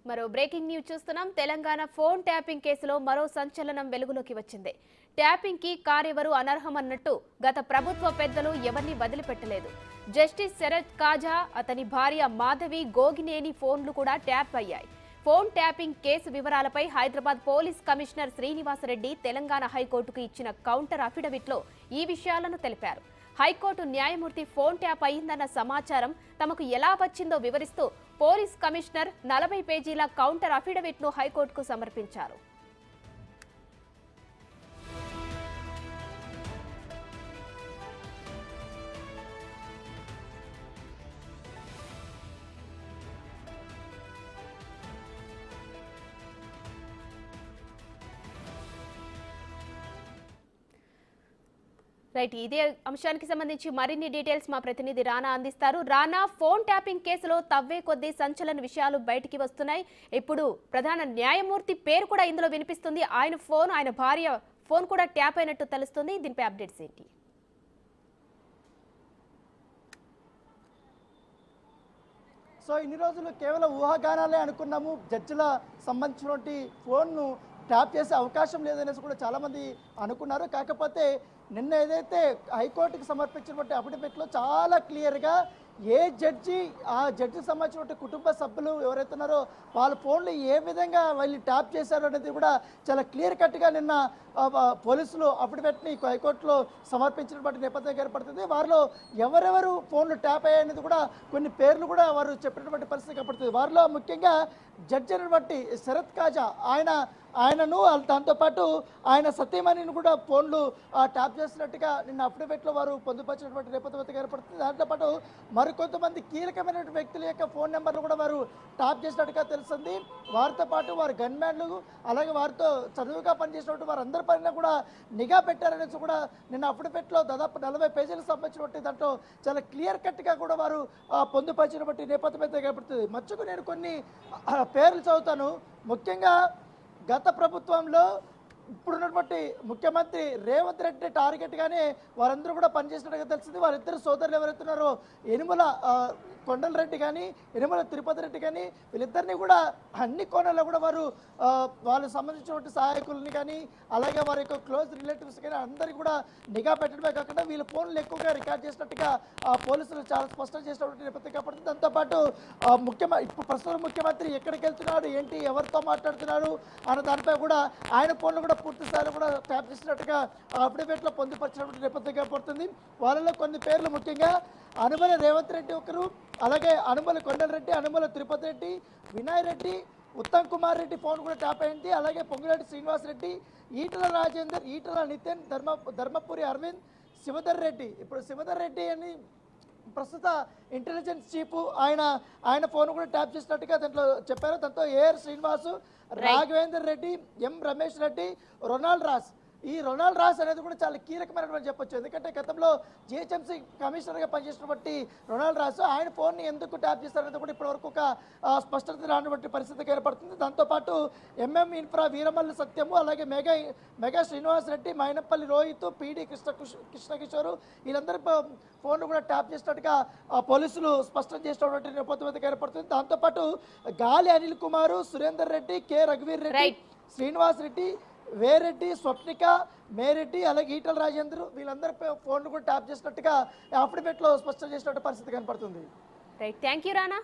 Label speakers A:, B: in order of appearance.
A: మరో breaking news చూస్తున్నాం. Telangana phone tapping కేసులో మరో సంచలనం వెలుగులోకి వచ్చింది. ట్యాపింగ్ కి కారెవరు అనర్హమన్నట్టు గత ప్రభుత్వ పెద్దలు ఎవరిని వదిలిపెట్టలేదు. జస్టిస్ శరత్ కాజా, అతని భార్య మాధవి గోగినేని ఫోన్లు కూడా ట్యాప్ అయ్యాయి. ఫోన్ ట్యాపింగ్ కేసు వివరాలపై హైదరాబాద్ పోలీస్ కమిషనర్ శ్రీనివాసరెడ్డి తెలంగాణ హైకోర్టుకు ఇచ్చిన కౌంటర్ అఫిడవిట్లో ఈ విషయాలను తెలిపారు. హైకోర్టు న్యాయమూర్తి ఫోన్ ట్యాప్ అయిందన్న సమాచారం తమకు ఎలా వచ్చిందో వివరిస్తూ పోలీస్ కమిషనర్ 40 పేజీల కౌంటర్ అఫిడవిట్ను హైకోర్టుకు సమర్పించారు. రైట్, ఇదే అంశానికి సంబంధించి మరిన్ని డీటెయిల్స్ మా ప్రతినిధి రానా అందిస్తారు. రానా, ఫోన్ ట్యాపింగ్ కేసులో తవ్వే కొద్దీ సంచలన విషయాలు బయటికి వస్తున్నాయి. ఇప్పుడు ప్రధాన న్యాయమూర్తి పేరు కూడా ఇందులో వినిపిస్తుంది. ఆయన భార్య ఫోన్ కూడా ట్యాప్ అయినట్టు తెలుస్తుంది. దీనిపై అప్డేట్స్ ఏంటి?
B: సో ఇన్ని రోజులు కేవలం ఊహాగానాలే అనుకున్నాము. జడ్జిల సంబంధించినటువంటి ఫోన్ను ట్యాప్ చేసే అవకాశం లేదనేసి కూడా చాలామంది అనుకున్నారు. కాకపోతే నిన్న ఏదైతే హైకోర్టుకి సమర్పించినటువంటి అఫిడవిట్లో చాలా క్లియర్గా ఏ జడ్జి, ఆ జడ్జికి సంబంధించినటువంటి కుటుంబ సభ్యులు ఎవరైతే ఉన్నారో వాళ్ళ ఫోన్లు ఏ విధంగా వాళ్ళు ట్యాప్ చేశారు అనేది కూడా చాలా క్లియర్ కట్గా నిన్న పోలీసులు అఫిడవిట్ని హైకోర్టులో సమర్పించినటువంటి నేపథ్యం ఏర్పడుతుంది. వారిలో ఎవరెవరు ఫోన్లు ట్యాప్ అయ్యాయనేది కూడా కొన్ని పేర్లు కూడా వారు చెప్పినటువంటి పరిస్థితి ఏర్పడుతుంది. వారిలో ముఖ్యంగా జడ్జి అయినటువంటి శరత్ కాజా, ఆయనను దాంతోపాటు ఆయన సతీమణిని కూడా ఫోన్లు ట్యాప్ చేసినట్టుగా నిన్న అఫిడవిట్లో వారు పొందుపరిచినటువంటి నేపథ్యం ఏర్పడుతుంది. దాంతోపాటు మరికొంతమంది కీలకమైన వ్యక్తుల యొక్క ఫోన్ నెంబర్లు కూడా వారు ట్యాప్ చేసినట్టుగా తెలుస్తుంది. వారితో పాటు వారు గన్మ్యాన్లు, అలాగే వారితో చదువుగా పనిచేసినటువంటి వారందరి పైన కూడా నిఘా పెట్టారనేసి కూడా నిన్న అఫిడవిట్లో దాదాపు 40 పేజీలకు సంబంధించినటువంటి దాంట్లో చాలా క్లియర్ కట్గా కూడా వారు పొందుపరిచినటువంటి నేపథ్యం అయితే ఏర్పడుతుంది. మచ్చుకు నేను కొన్ని పేర్లు చదువుతాను. ముఖ్యంగా గత ప్రభుత్వంలో ఇప్పుడున్నటువంటి ముఖ్యమంత్రి రేవంత్ రెడ్డి టార్గెట్గానే వారందరూ కూడా పనిచేసినట్టుగా తెలిసింది. వారిద్దరు సోదరులు ఎవరైతున్నారో యనుమల కొండలరెడ్డి కానీ యనుమల తిరుపతి రెడ్డి కానీ వీళ్ళిద్దరినీ కూడా అన్ని కోణాల్లో కూడా వారు వాళ్ళకు సంబంధించినటువంటి సహాయకులని కానీ అలాగే వారి యొక్క క్లోజ్ రిలేటివ్స్ కానీ అందరికీ కూడా నిఘా పెట్టడమే కాకుండా వీళ్ళ ఫోన్లు ఎక్కువగా రికార్డ్ చేసినట్టుగా పోలీసులు చాలా స్పష్టం చేసినటువంటి నేపథ్యం కాబట్టి దాంతోపాటు ఇప్పుడు ప్రస్తుతం ముఖ్యమంత్రి ఎక్కడికి వెళ్తున్నాడు, ఏంటి, ఎవరితో మాట్లాడుతున్నారు అన్న దానిపై కూడా ఆయన ఫోన్లు కూడా పూర్తి స్థాయిలో కూడా ట్యాప్ చేసినట్టుగా అఫిడవిట్లో పొందుపరిచినటువంటి నేపథ్యం పడుతుంది. వాళ్ళలో కొన్ని పేర్లు ముఖ్యంగా అనుమల రేవంత్ రెడ్డి ఒకరు, అలాగే అనుమల కొండలరెడ్డి, అనుమల తిరుపతి రెడ్డి, వినయ్ రెడ్డి, ఉత్తమ్ కుమార్ రెడ్డి ఫోన్ కూడా ట్యాప్ అయింది. అలాగే పొంగులేటి శ్రీనివాస్ రెడ్డి, ఈటల రాజేందర్, ఈటల నితిన్, ధర్మపురి అరవింద్, శివధర్ రెడ్డి. ఇప్పుడు శివధర్ రెడ్డి అని ప్రస్తుత ఇంటెలిజెన్స్ చీఫ్, ఆయన ఫోన్ కూడా ట్యాప్ చేసినట్టుగా దాంట్లో చెప్పారు. దాంతో ఏఆర్ శ్రీనివాసు, రాఘవేందర్ రెడ్డి, ఎం రమేష్ రెడ్డి, రొనాల్డ్ రాస్. ఈ రొనాల్డ్ రాస్ అనేది కూడా చాలా కీలకమైనటువంటి చెప్పొచ్చు. ఎందుకంటే గతంలో జిహెచ్ఎంసీ కమిషనర్గా పనిచేసినటువంటి రొనాల్డ్ రాస్ ఆయన ఫోన్ని ఎందుకు ట్యాప్ చేస్తారనేది కూడా ఇప్పటివరకు ఒక స్పష్టత రానటువంటి పరిస్థితికి ఏర్పడుతుంది. దాంతోపాటు ఎంఎం ఇన్ఫ్రా వీరమల్లి సత్యము, అలాగే మెగా శ్రీనివాస్ రెడ్డి, మైనపల్లి రోహిత్, పిడి కృష్ణకిషోరు వీళ్ళందరి ఫోన్లు కూడా ట్యాప్ చేసినట్టుగా పోలీసులు స్పష్టం చేసినటువంటి నేపథ్యం ఏర్పడుతుంది. దాంతోపాటు గాలి అనిల్ కుమారు, సురేందర్ రెడ్డి, కె రఘువీర్ రెడ్డి, శ్రీనివాస్ రెడ్డి, వేరెడ్డి, స్వప్నిక, మేరెడ్డి, అలాగే ఈటల రాజేంద్ర వీళ్ళందరి ఫోన్లు కూడా ట్యాప్ చేసినట్టుగా అఫిడవిట్లో స్పష్టం చేసినట్టు పరిస్థితి కనపడుతుంది.
A: Right, thank you Rana.